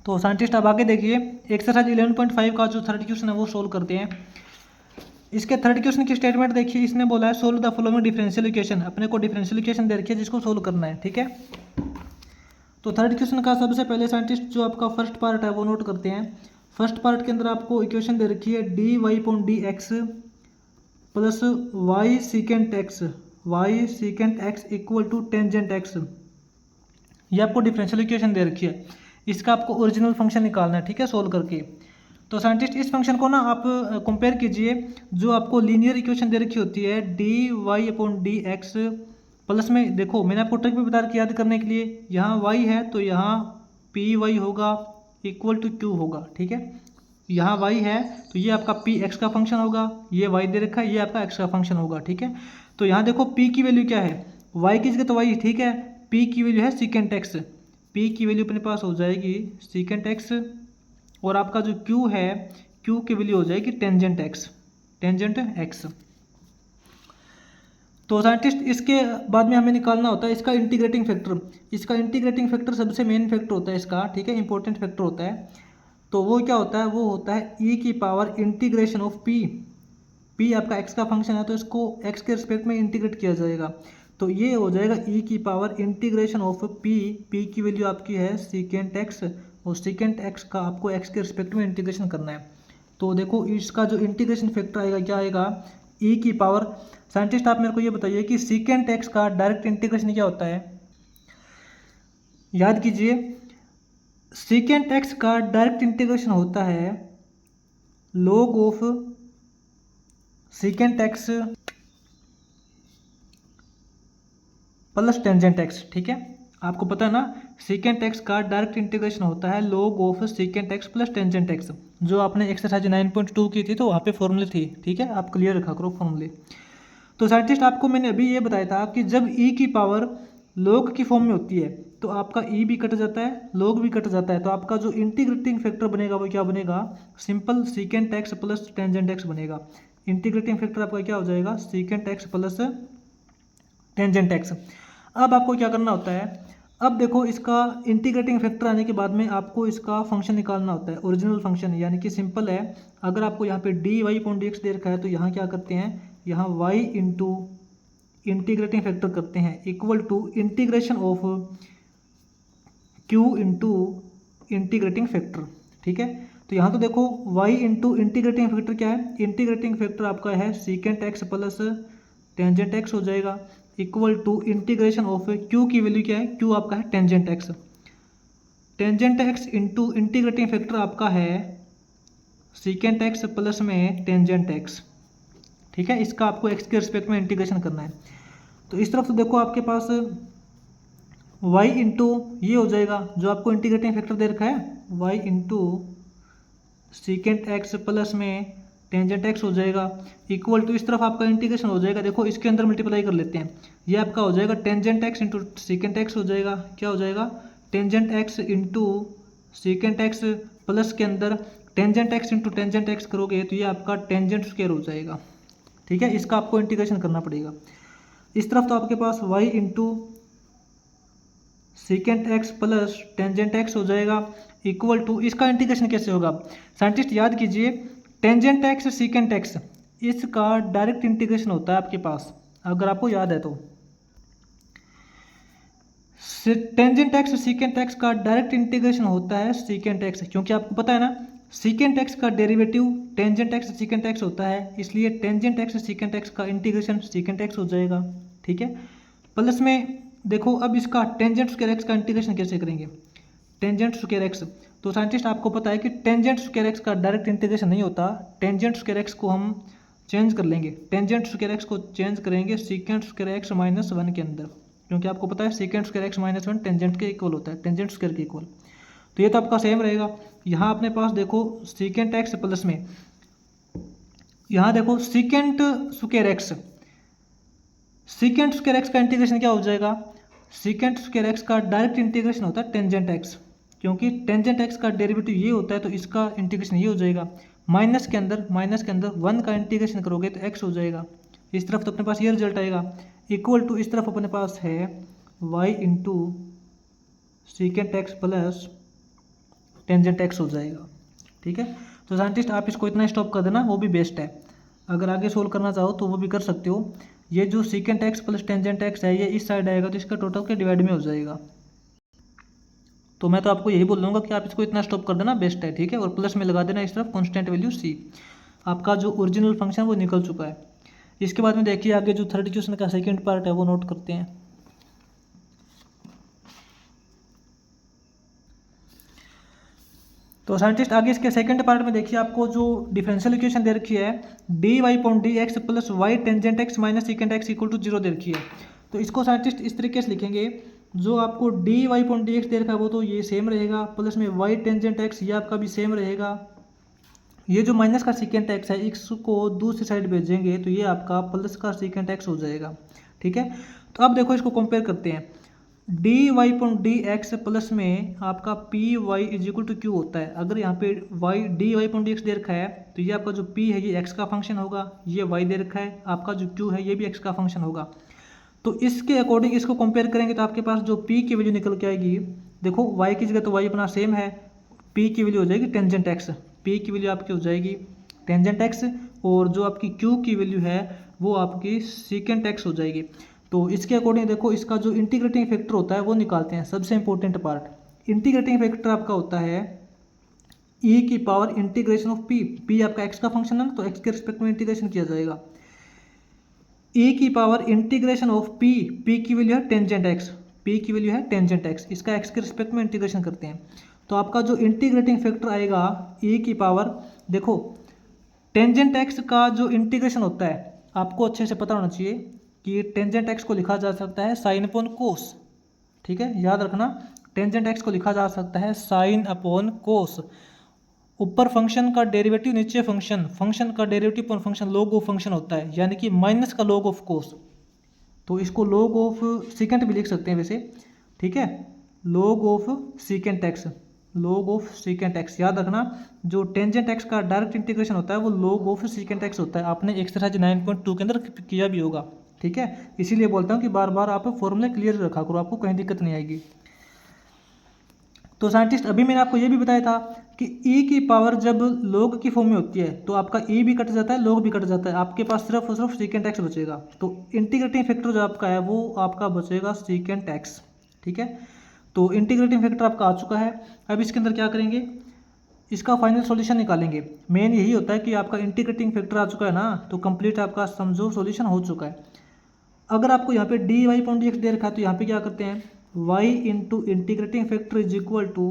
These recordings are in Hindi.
तो साइंटिस्ट अब आगे देखिए, एक्सरसाइज 11.5 का जो थर्ड क्वेश्चन है वो सोल्व करते हैं। इसके थर्ड क्वेश्चन की स्टेटमेंट देखिए, इसने बोला है solve the following differential equation. अपने को डिफरेंशियल इक्वेशन दे रखी है जिसको सोल्व करना है, ठीक है। तो थर्ड क्वेश्चन का सबसे पहले साइंटिस्ट जो आपका फर्स्ट पार्ट है वो नोट करते हैं। फर्स्ट पार्ट के अंदर आपको इक्वेशन दे रखी है D Y point D x plus y secant x equal to tangent x. ये आपको डिफरेंशियल इक्वेशन दे रखी है, इसका आपको ओरिजिनल फंक्शन निकालना है, ठीक है, सोल्व करके। तो साइंटिस्ट इस फंक्शन को ना आप कंपेयर कीजिए, जो आपको लीनियर इक्वेशन दे रखी होती है D y upon d x plus में, देखो मैंने आपको ट्रिक भी बता रखी याद करने के लिए, यहाँ y है तो यहाँ पी वाई होगा इक्वल टू क्यू होगा, ठीक है। यहाँ y है तो ये आपका पी एक्स का फंक्शन होगा, ये y दे रखा है, ये आपका x का फंक्शन होगा, ठीक है। तो यहाँ देखो p की वैल्यू क्या है, y की जगह तो y, ठीक है। p की वैल्यू है सीकेंट एक्स, p की वैल्यू अपने पास हो जाएगी सीकेंट एक्स, और आपका जो q है, q की वैल्यू हो जाएगी टेंजेंट एक्स। तो साइंटिस्ट इसके बाद में हमें निकालना होता है इसका इंटीग्रेटिंग फैक्टर। इसका इंटीग्रेटिंग फैक्टर सबसे मेन फैक्टर होता है इसका, ठीक है, इंपॉर्टेंट फैक्टर होता है। तो वो क्या होता है, वो होता है e की पावर इंटीग्रेशन ऑफ p आपका x का फंक्शन है तो इसको x के रिस्पेक्ट में इंटीग्रेट किया जाएगा, तो ये हो जाएगा e की पावर इंटीग्रेशन ऑफ p की वैल्यू आपकी है सीकेंट एक्स, और सीकेंट एक्स का आपको x के रिस्पेक्ट में इंटीग्रेशन करना है। तो देखो इसका जो इंटीग्रेशन फैक्टर आएगा क्या आएगा, e की पावर, साइंटिस्ट आप मेरे को ये बताइए कि सीकेंट एक्स का डायरेक्ट इंटीग्रेशन क्या होता है। याद कीजिए, सीकेंट एक्स का डायरेक्ट इंटीग्रेशन होता है log of secant x plus tangent x, ठीक है। आपको पता है ना, सीकेंट एक्स का डायरेक्ट इंटीग्रेशन होता है log of secant x plus tangent x, जो आपने एक्सरसाइज 9.2 की थी तो वहाँ पे फॉर्मूले थी, ठीक है, आप क्लियर रखा करो फॉर्मूले। तो साइंटिस्ट आपको मैंने अभी ये बताया था कि जब e की पावर log की फॉर्म में होती है तो आपका e भी कट जाता है, log भी कट जाता है, तो आपका जो इंटीग्रेटिंग फैक्टर बनेगा वो क्या बनेगा, simple secant x plus tangent x बनेगा। इंटीग्रेटिंग फैक्टर आपका क्या हो जाएगा, secant x plus tangent x. अब आपको क्या करना होता है, अब देखो इसका इंटीग्रेटिंग फैक्टर आने के बाद में आपको इसका फंक्शन निकालना होता है, ओरिजिनल फंक्शन, यानी कि सिंपल है। अगर आपको यहाँ पे D Y point D X दे रखा है तो यहाँ क्या करते हैं, यहाँ y इंटू इंटीग्रेटिंग फैक्टर करते हैं equal to integration of q into integrating factor, ठीक है। तो यहाँ तो देखो y इंटू इंटीग्रेटिंग फैक्टर क्या है, इंटीग्रेटिंग फैक्टर आपका है secant x plus tangent x हो जाएगा equal to integration of q की वैल्यू क्या है, q आपका है tangent x into integrating factor आपका है सीकेंट एक्स प्लस में टेंजेंट एक्स, ठीक है। इसका आपको x के रिस्पेक्ट में इंटीग्रेशन करना है। तो इस तरफ तो देखो आपके पास y इंटू ये हो जाएगा जो आपको इंटीग्रेटिंग फैक्टर दे रखा है y into secant x plus में टेंजेंट एक्स हो जाएगा इक्वल टू, इस तरफ आपका इंटीग्रेशन हो जाएगा, देखो इसके अंदर मल्टीप्लाई कर लेते हैं, ये आपका हो जाएगा tangent x into secant x हो जाएगा, क्या हो जाएगा, tangent x into secant x plus के अंदर tangent x into tangent x करोगे तो ये आपका टेंजेंट स्क्वायर हो जाएगा, ठीक है। इसका आपको इंटीग्रेशन करना पड़ेगा। इस तरफ तो आपके पास y into secant x plus tangent x हो जाएगा इक्वल टू, इसका इंटीग्रेशन कैसे होगा, साइंटिस्ट याद कीजिए, टेंजेंट एक्स सीकेंट एक्स इसका डायरेक्ट इंटीग्रेशन होता है आपके पास, अगर आपको याद है तो टेंजेंट एक्स सीकेंट एक्स का डायरेक्ट इंटीग्रेशन होता है सीकेंट एक्स, क्योंकि आपको पता है ना सीकेंट एक्स का derivative tangent x secant x होता है, इसलिए टेंजेंट एक्स सीकेंट एक्स का इंटीग्रेशन सीकेंट एक्स हो जाएगा, ठीक है। प्लस में देखो अब इसका टेंजेंट स्क्वायर एक्स का इंटीग्रेशन कैसे करेंगे, टेंजेंट स्क्वायर एक्स, तो साइंटिस्ट आपको पता है कि टेंजेंट स्क्वायर एक्स का डायरेक्ट इंटीग्रेशन नहीं होता, टेंजेंट स्क्वायर एक्स को हम चेंज कर लेंगे, टेंजेंट स्क्वायर एक्स को चेंज करेंगे सीकेंट स्क्वायर एक्स माइनस 1 के अंदर, क्योंकि आपको पता है secant square x minus 1 tangent के इक्वल होता है, टेंजेंट स्क्वायर के इक्वल, तो ये तो आपका सेम रहेगा। यहाँ अपने पास देखो सीकेंट एक्स प्लस में, यहाँ देखो सीकेंट स्क्वायर एक्स का इंटीग्रेशन क्या हो जाएगा, सीकेंट स्क्वायर एक्स का डायरेक्ट इंटीग्रेशन होता है टेंजेंट एक्स, क्योंकि टेंजेंट एक्स का डेरिवेटिव ये होता है तो इसका इंटीग्रेशन ये हो जाएगा, माइनस के अंदर 1 का इंटीग्रेशन करोगे तो x हो जाएगा, इस तरफ तो अपने पास ये रिजल्ट आएगा इक्वल टू, इस तरफ अपने पास है y into secant x plus tangent x हो जाएगा। ठीक है, तो साइंटिस्ट आप इसको इतना स्टॉप कर देना, वो भी बेस्ट है। अगर आगे सोल्व करना चाहो तो वो भी कर सकते हो। ये जो secant x plus tangent x है ये इस साइड आएगा तो इसका टोटल के डिवाइड में हो जाएगा। तो मैं तो आपको यही बोल दूंगा कि आप इसको इतना स्टॉप कर देना, बेस्ट है। ठीक है, और प्लस में लगा देना इस तरफ कांस्टेंट वैल्यू सी। आपका जो ओरिजिनल फंक्शन वो निकल चुका है। इसके बाद में देखिए आगे जो थर्ड क्वेश्चन का सेकंड पार्ट है वो नोट करते हैं। तो साइंटिस्ट आगे इसके सेकंड पार्ट में देखिए आपको जो डिफरेंशियल इक्वेशन दे रखी है D Y point D x plus y tangent x minus secant x equal to 0 दे रखी है। तो इसको साइंटिस्ट इस तरीके से लिखेंगे, जो आपको D Y point D X दे रखा है वो तो ये सेम रहेगा, प्लस में वाई टेंजेंट एक्स ये आपका भी सेम रहेगा। ये जो माइनस का सीकेंट एक्स है इसको दूसरी साइड भेजेंगे तो ये आपका प्लस का सीकेंट एक्स हो जाएगा। ठीक है, तो अब देखो इसको कंपेयर करते हैं। D Y point D x plus में आपका P Y is equal to Q होता है। अगर यहाँ पे Y D Y point D X दे रखा है तो ये आपका जो पी है ये एक्स का फंक्शन होगा, ये वाई दे रखा है आपका जो क्यू है ये भी एक्स का फंक्शन होगा। तो इसके अकॉर्डिंग इसको कंपेयर करेंगे तो आपके पास जो पी की वैल्यू निकल के आएगी, देखो वाई की जगह तो वाई अपना सेम है, पी की वैल्यू हो जाएगी टेंजेंट एक्स, पी की वैल्यू आपकी हो जाएगी टेंजेंट एक्स, और जो आपकी क्यू की वैल्यू है वो आपकी सीकेंट एक्स हो जाएगी। तो इसके अकॉर्डिंग देखो इसका जो इंटीग्रेटिंग फैक्टर होता है वो निकालते हैं। सबसे इंपॉर्टेंट पार्ट इंटीग्रेटिंग फैक्टर आपका होता है ई की power integration of P. P आपका एक्स का फंक्शन है तो एक्स के रिस्पेक्ट में इंटीग्रेशन किया जाएगा। ई की power integration of P, P की वैल्यू है टेंजेंट एक्स, पी की वैल्यू है टेंजेंट एक्स, इसका एक्स के रिस्पेक्ट में इंटीग्रेशन करते हैं। तो आपका जो इंटीग्रेटिंग फैक्टर आएगा ई की पावर, देखो टेंजेंट एक्स का जो इंटीग्रेशन होता है आपको अच्छे से पता होना चाहिए कि टेंजेंट एक्स को लिखा जा सकता है साइन अपॉन कोस। ठीक है, याद रखना टेंजेंट एक्स को लिखा जा सकता है साइन अपॉन कोस। ऊपर फंक्शन का डेरिवेटिव नीचे फंक्शन, फंक्शन का डेरिवेटिव पर फंक्शन लॉग ऑफ फंक्शन होता है, यानी कि माइनस का लॉग ऑफ कोस। तो इसको लॉग ऑफ सीकेंट भी लिख सकते हैं वैसे। ठीक है, log of secant x, log of secant x याद रखना। जो टेंजेंट एक्स का डायरेक्ट इंटीग्रेशन होता है वो लॉग ऑफ सीकेंट एक्स होता है। आपने एक्सरसाइज 9.2 के अंदर किया भी होगा। ठीक है, इसीलिए बोलता हूँ कि बार बार आप फॉर्मूले क्लियर रखा करो, आपको कहीं दिक्कत नहीं आएगी। तो साइंटिस्ट अभी मैंने आपको ये भी बताया था कि ई की पावर जब लॉग की फॉर्म में होती है तो आपका ई भी कट जाता है, लॉग भी कट जाता है, आपके पास सिर्फ और सिर्फ सीकेंट एक्स बचेगा। तो इंटीग्रेटिंग फैक्टर जो आपका है वो आपका बचेगा सीकेंट एक्स। ठीक है, तो इंटीग्रेटिंग फैक्टर आपका आ चुका है। अब इसके अंदर क्या करेंगे, इसका फाइनल सॉल्यूशन निकालेंगे। मेन यही होता है कि आपका इंटीग्रेटिंग फैक्टर आ चुका है ना, तो कंप्लीट आपका समझो सॉल्यूशन हो चुका है। अगर आपको यहाँ पे डी वाई पॉइंट एक्स दे रखा है तो यहाँ पे क्या करते हैं, y into integrating factor is equal to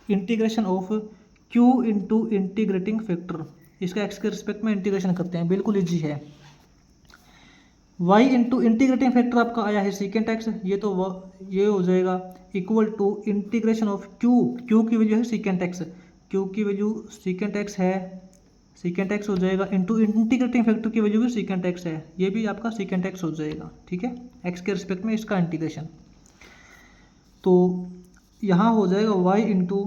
integration of q into integrating factor, इसका x के रिस्पेक्ट में इंटीग्रेशन करते हैं, बिल्कुल इजी है। y इंटू इंटीग्रेटिंग फैक्टर आपका आया है सीकेंट एक्स, ये हो जाएगा equal to integration of q की वैल्यू है सीकेंट एक्स, q की वैल्यू सीकेंट एक्स है, सीकेंट एक्स हो जाएगा इंटू इंटीग्रेटिंग फैक्टर की वैल्यू भी सीकेंट एक्स है, ये भी आपका सीकेंट एक्स हो जाएगा। ठीक है, x के रिस्पेक्ट में इसका इंटीग्रेशन। तो यहाँ हो जाएगा y इंटू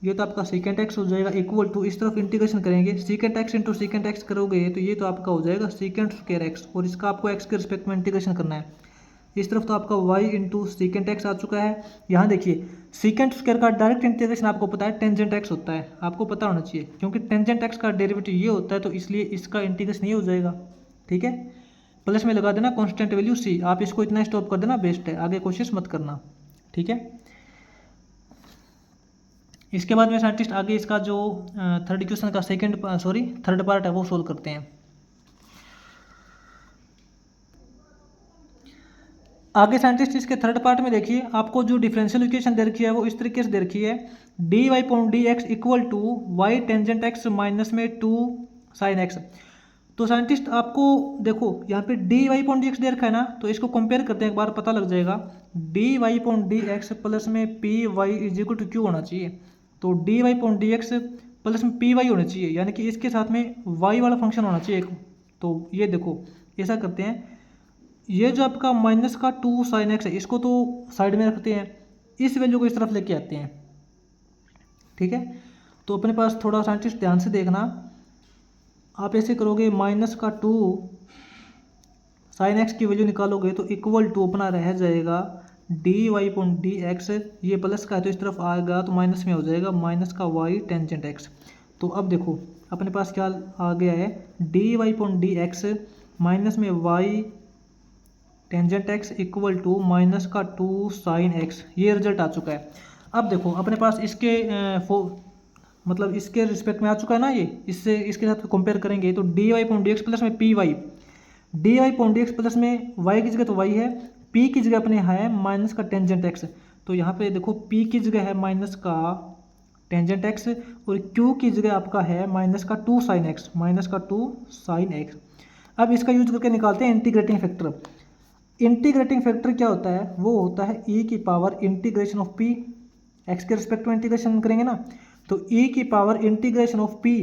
ये तो आपका सीकेंट एक्स हो जाएगा इक्वल टू, इस तरफ इंटीग्रेशन करेंगे secant x into secant x करोगे तो ये तो आपका हो जाएगा सीकेंट स्क्वायर एक्स, और इसका आपको एक्स के रिस्पेक्ट में इंटीग्रेशन करना है। इस तरफ तो आपका y इंटू सीकेंट एक्स आ चुका है। यहाँ देखिए सीकेंट स्क्वायर का डायरेक्ट इंटीग्रेशन आपको पता है टेंजेंट एक्स होता है, आपको पता होना चाहिए क्योंकि टेंजेंट एक्स का डेरिवेटिव ये होता है तो इसलिए इसका इंटीग्रेशन ये हो जाएगा। ठीक है, प्लस में लगा देना कॉन्स्टेंट वैल्यू सी, आप इसको इतना स्टॉप कर देना, बेस्ट है, आगे कोशिश मत करना। ठीक है, इसके बाद में साइंटिस्ट आगे इसका जो थर्ड क्वेश्चन का थर्ड पार्ट है वो सोल्व करते हैं। आगे साइंटिस्ट इसके थर्ड पार्ट में देखिए आपको जो डिफरेंशियल इक्वेशन दे रखी है वो इस तरीके से दे रखी है, D Y point D x equal to y tangent x minus में 2 साइन एक्स। तो साइंटिस्ट आपको देखो यहाँ पे D Y point D X दे रखा है ना, तो इसको कंपेयर करते हैं, एक बार पता लग जाएगा। D Y point D x plus में P Y is equal to Q होना चाहिए, तो D Y point D x plus में पी वाई होना चाहिए, यानी कि इसके साथ में वाई वाला फंक्शन होना चाहिए। तो ये देखो ऐसा करते हैं, ये जो आपका माइनस का 2 साइन एक्स है इसको तो साइड में रखते हैं, इस वैल्यू को इस तरफ लेके आते हैं। ठीक है, तो अपने पास थोड़ा साइंटिस्ट ध्यान से देखना, आप ऐसे करोगे माइनस का 2 साइन एक्स की वैल्यू निकालोगे तो इक्वल टू अपना रह जाएगा D Y point D x, ये प्लस का है तो इस तरफ आएगा तो माइनस में हो जाएगा, माइनस का वाई टेंजेंट एक्स। तो अब देखो अपने पास क्या आ गया है, D Y point D X minus में Y tangent X equal to minus का 2 साइन एक्स, ये रिजल्ट आ चुका है। अब देखो अपने पास इसके मतलब इसके रिस्पेक्ट में आ चुका है ना, ये इससे इसके साथ कंपेयर करेंगे तो D Y point D x plus में P Y, D Y point D x plus में वाई की जगह तो वाई है, पी की जगह अपने है माइनस का टेंजेंट एक्स। तो यहाँ पे देखो पी की जगह है माइनस का टेंजेंट एक्स और क्यू की जगह आपका है माइनस का 2 साइन एक्स, माइनस का 2 साइन एक्स। अब इसका यूज करके निकालते हैं इंटीग्रेटिंग फैक्टर। इंटीग्रेटिंग फैक्टर क्या होता है, वो होता है ई की power integration of P, x के रिस्पेक्ट में इंटीग्रेशन करेंगे ना, तो ई की power integration of P,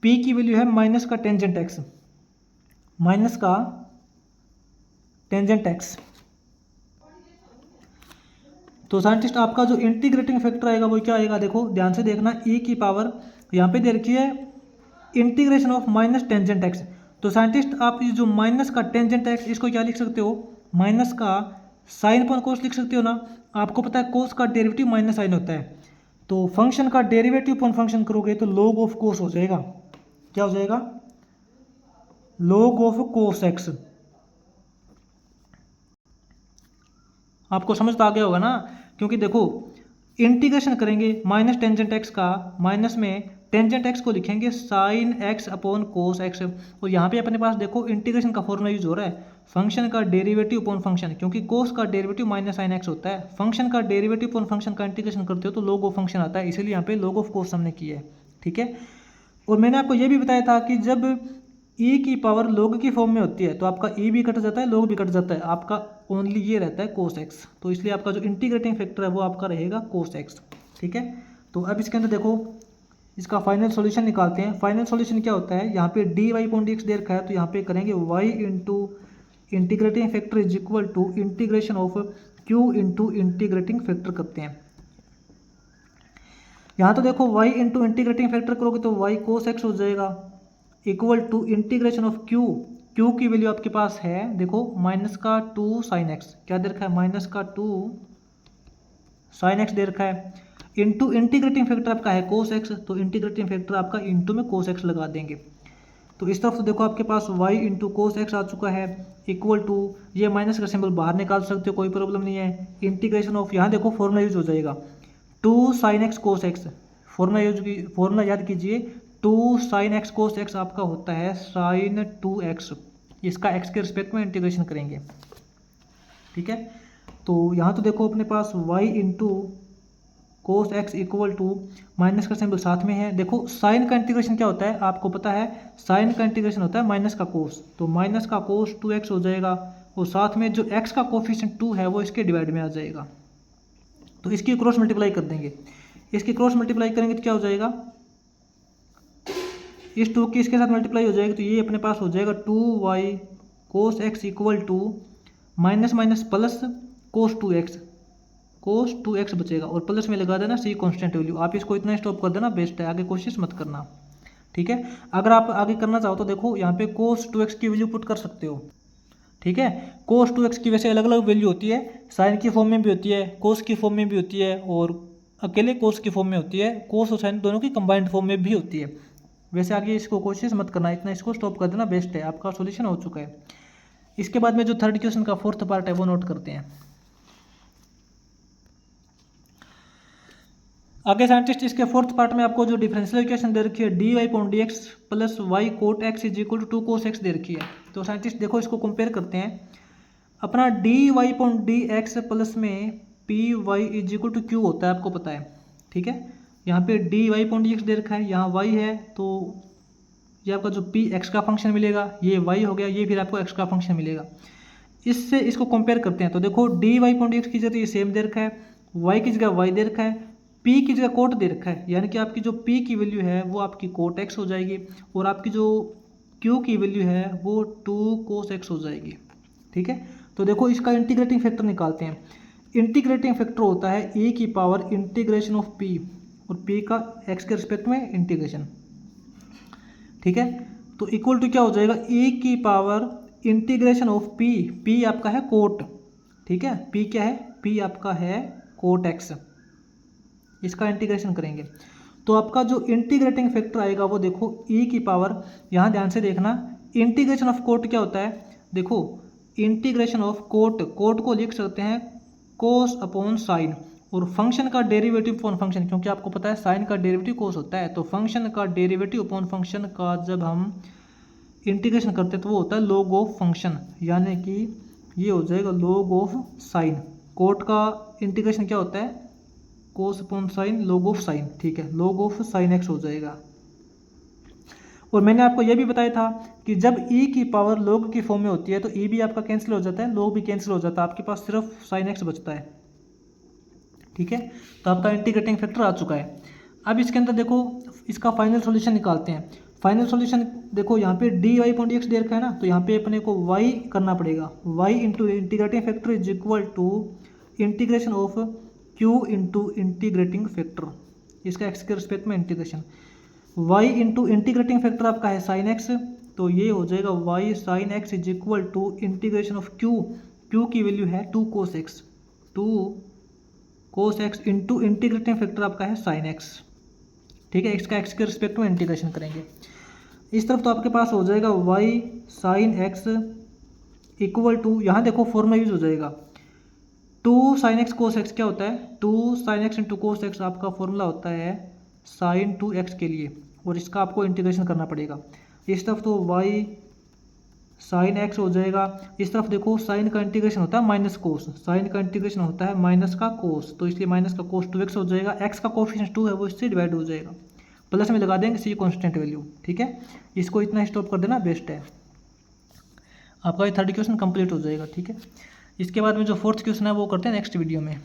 P की वैल्यू है माइनस का टेंजेंट एक्स, माइनस का टेंजेंट एक्स। तो साइंटिस्ट आपका जो इंटीग्रेटिंग फैक्टर आएगा वो क्या आएगा, देखो ध्यान से देखना, ई की पावर यहाँ पे दे रखी है integration of minus tangent x. तो साइंटिस्ट आप ये जो माइनस का टेंजेंट एक्स इसको क्या लिख सकते हो, माइनस का साइन अपॉन कोस लिख सकते हो ना। आपको पता है कोस का डेरिवेटिव माइनस साइन होता है, तो फंक्शन का डेरिवेटिव अपॉन फंक्शन करोगे तो लॉग ऑफ कोस हो जाएगा। क्या हो जाएगा, लॉग ऑफ कोस एक्स। आपको समझ तो आ गया होगा ना, क्योंकि देखो इंटीग्रेशन करेंगे माइनस टेंजेंट एक्स का, माइनस में टेंजेंट एक्स को लिखेंगे sine x upon cos x, और यहाँ पे अपने पास देखो इंटीग्रेशन का फॉर्मूला यूज हो रहा है, फंक्शन का डेरिवेटिव अपॉन फंक्शन, क्योंकि कोस का डेरिवेटिव माइनस साइन एक्स होता है, फंक्शन का डेरिवेटिव अपॉन फंक्शन का इंटीग्रेशन करते हो तो लॉग ऑफ फंक्शन आता है, इसीलिए यहाँ पे लॉग ऑफ कोस हमने किया है। ठीक है, और मैंने आपको ये भी बताया था कि जब ई की पावर लॉग की फॉर्म में होती है तो आपका ई भी कट जाता है, लॉग भी कट जाता है, आपका ओनली ये रहता है कोस एक्स, तो इसलिए आपका जो इंटीग्रेटिंग फैक्टर है वो आपका रहेगा कोस एक्स। ठीक है, तो अब इसके अंदर देखो इसका फाइनल सॉल्यूशन निकालते हैं। फाइनल सॉल्यूशन क्या होता है, यहाँ पे डी वाई पॉइंट एक्स दे रखा है तो यहाँ पे करेंगे y into integrating factor is equal to integration of q into integrating factor करते हैं। यहाँ तो देखो y इंटू इंटीग्रेटिंग फैक्टर करोगे तो y कोस एक्स हो जाएगा equal to integration of q, q की वैल्यू आपके पास है देखो माइनस का 2 साइन एक्स, क्या दे रखा है माइनस का 2 साइन एक्स दे रखा है, इंटू इंटीग्रेटिंग फैक्टर आपका है कोस एक्स, तो इंटीग्रेटिंग फैक्टर आपका इंटू में कोस एक्स लगा देंगे। तो इस तरफ तो देखो आपके पास y इंटू कोस एक्स आ चुका है इक्वल टू, ये माइनस का सिंबल बाहर निकाल सकते हो कोई प्रॉब्लम नहीं है, इंटीग्रेशन ऑफ यहाँ देखो फॉर्मूला यूज हो जाएगा 2 sine x cos x, formula याद कीजिए 2 साइन एक्स कोस एक्स आपका होता है साइन 2x, इसका x के रिस्पेक्ट में इंटीग्रेशन करेंगे। ठीक है, तो यहाँ तो देखो अपने पास y into cos x equal to minus का सिंबल साथ में है, देखो साइन का इंटीग्रेशन क्या होता है आपको पता है, साइन का इंटीग्रेशन होता है माइनस का कोस, तो माइनस का कोस 2x हो जाएगा और साथ में जो x का कोफिशिएंट 2 है वो इसके डिवाइड में आ जाएगा, तो इसकी क्रॉस मल्टीप्लाई कर देंगे, इसकी क्रॉस मल्टीप्लाई करेंगे तो क्या हो जाएगा, इस 2 की इसके साथ मल्टीप्लाई हो जाएगी तो ये अपने पास हो जाएगा 2y cos x equal to minus minus plus cos 2x बचेगा और प्लस में लगा देना सी कांस्टेंट वैल्यू। आप इसको इतना स्टॉप कर देना, बेस्ट है, आगे कोशिश मत करना। ठीक है, अगर आप आगे करना चाहो तो देखो यहाँ पे कोस 2x की वैल्यू पुट कर सकते हो। ठीक है, कोस 2x की वैसे अलग अलग वैल्यू होती है, साइन की फॉर्म में भी होती है, कोस की फॉर्म में भी होती है और अकेले कोस की फॉर्म में होती है, कोस और साइन दोनों की कंबाइंड फॉर्म में भी होती है। वैसे आगे इसको कोशिश मत करना, इतना इसको स्टॉप कर देना, बेस्ट है, आपका सॉल्यूशन हो चुका है। इसके बाद में जो थर्ड क्वेश्चन का फोर्थ पार्ट है वो नोट करते हैं। आगे साइंटिस्ट इसके फोर्थ पार्ट में आपको जो डिफरेंशियल इक्वेशन दे रखी है D Y point D x plus Y cot X is equal to 2 cos X दे रखी है। तो साइंटिस्ट देखो इसको कंपेयर करते हैं, अपना D Y point D x plus में P Y is equal to Q होता है, आपको पता है। ठीक है, यहाँ पे D Y point D X दे रखा है, यहाँ वाई है तो ये आपका जो पी एक्स का फंक्शन मिलेगा, ये वाई हो गया, ये फिर आपको एक्स का फंक्शन मिलेगा। इससे इसको कंपेयर करते हैं तो देखो d Y point D x की जगह ये सेम दे रखा है, वाई की जगह वाई दे रखा है, पी की जगह कोट दे रखा है, यानी कि आपकी जो पी की वैल्यू है वो आपकी कोट एक्स हो जाएगी और आपकी जो क्यू की वैल्यू है वो 2 कोस एक्स हो जाएगी। ठीक है, तो देखो इसका इंटीग्रेटिंग फैक्टर निकालते हैं। इंटीग्रेटिंग फैक्टर होता है e की पावर इंटीग्रेशन ऑफ p और p का x के रिस्पेक्ट में इंटीग्रेशन। ठीक है, तो इक्वल टू क्या हो जाएगा, e की power integration of p, p आपका है कोट, ठीक है। पी क्या है, पी आपका है कोट एक्स, इसका इंटीग्रेशन करेंगे तो आपका जो इंटीग्रेटिंग फैक्टर आएगा वो देखो e की पावर, यहाँ ध्यान से देखना, इंटीग्रेशन ऑफ कोट क्या होता है, देखो इंटीग्रेशन ऑफ कोट, कोट को लिख सकते हैं कोस अपॉन साइन, और फंक्शन का डेरिवेटिव अपॉन फंक्शन, क्योंकि आपको पता है साइन का डेरिवेटिव कोस होता है, तो फंक्शन का डेरिवेटिव अपॉन फंक्शन का जब हम इंटीग्रेशन करते हैं तो वो होता है लॉग ऑफ फंक्शन, यानी कि ये हो जाएगा लॉग ऑफ साइन। कोट का इंटीग्रेशन क्या होता है, कोस upon sine log of sine, ठीक है, लॉग ऑफ साइन एक्स हो जाएगा। और मैंने आपको यह भी बताया था कि जब e की पावर log की फॉर्म में होती है तो e भी आपका कैंसिल हो जाता है, log भी कैंसिल हो जाता है, आपके पास सिर्फ साइन एक्स बचता है, ठीक है। तो आपका इंटीग्रेटिंग फैक्टर आ चुका है। अब इसके अंदर देखो इसका फाइनल सॉल्यूशन निकालते हैं। फाइनल सॉल्यूशन देखो यहाँ पे dy पॉइंट एक्स दे रखा है ना, तो यहाँ पे अपने को y करना पड़ेगा, y into integrating factor is equal to integration of q into integrating factor, इसका x के रिस्पेक्ट में integration, y into integrating factor आपका है साइन एक्स, तो ये हो जाएगा y sine x is equal to integration of q की वैल्यू है 2 cos x into integrating factor आपका है साइन एक्स, ठीक है, इसका x के रिस्पेक्ट में इंटीग्रेशन करेंगे। इस तरफ तो आपके पास हो जाएगा y sine x equal to, यहाँ देखो फॉर्मूला यूज हो जाएगा 2 साइन एक्स कोस एक्स, क्या होता है 2 sine x into cos x, आपका फॉर्मूला होता है साइन 2x के लिए, और इसका आपको इंटीग्रेशन करना पड़ेगा। इस तरफ तो y साइन x हो जाएगा, इस तरफ देखो साइन का इंटीग्रेशन होता है माइनस कोस, साइन का इंटीग्रेशन होता है माइनस का कोस, तो इसलिए माइनस का कोस 2x हो जाएगा, x का कोफिशिएंट 2 है वो इससे डिवाइड हो जाएगा, प्लस में लगा देंगे सी कॉन्स्टेंट वैल्यू, ठीक है। इसको इतना स्टॉप कर देना बेस्ट है, आपका ये 3rd क्वेश्चन कंप्लीट हो जाएगा, ठीक है। इसके बाद में जो 4th क्वेश्चन है वो करते हैं नेक्स्ट वीडियो में।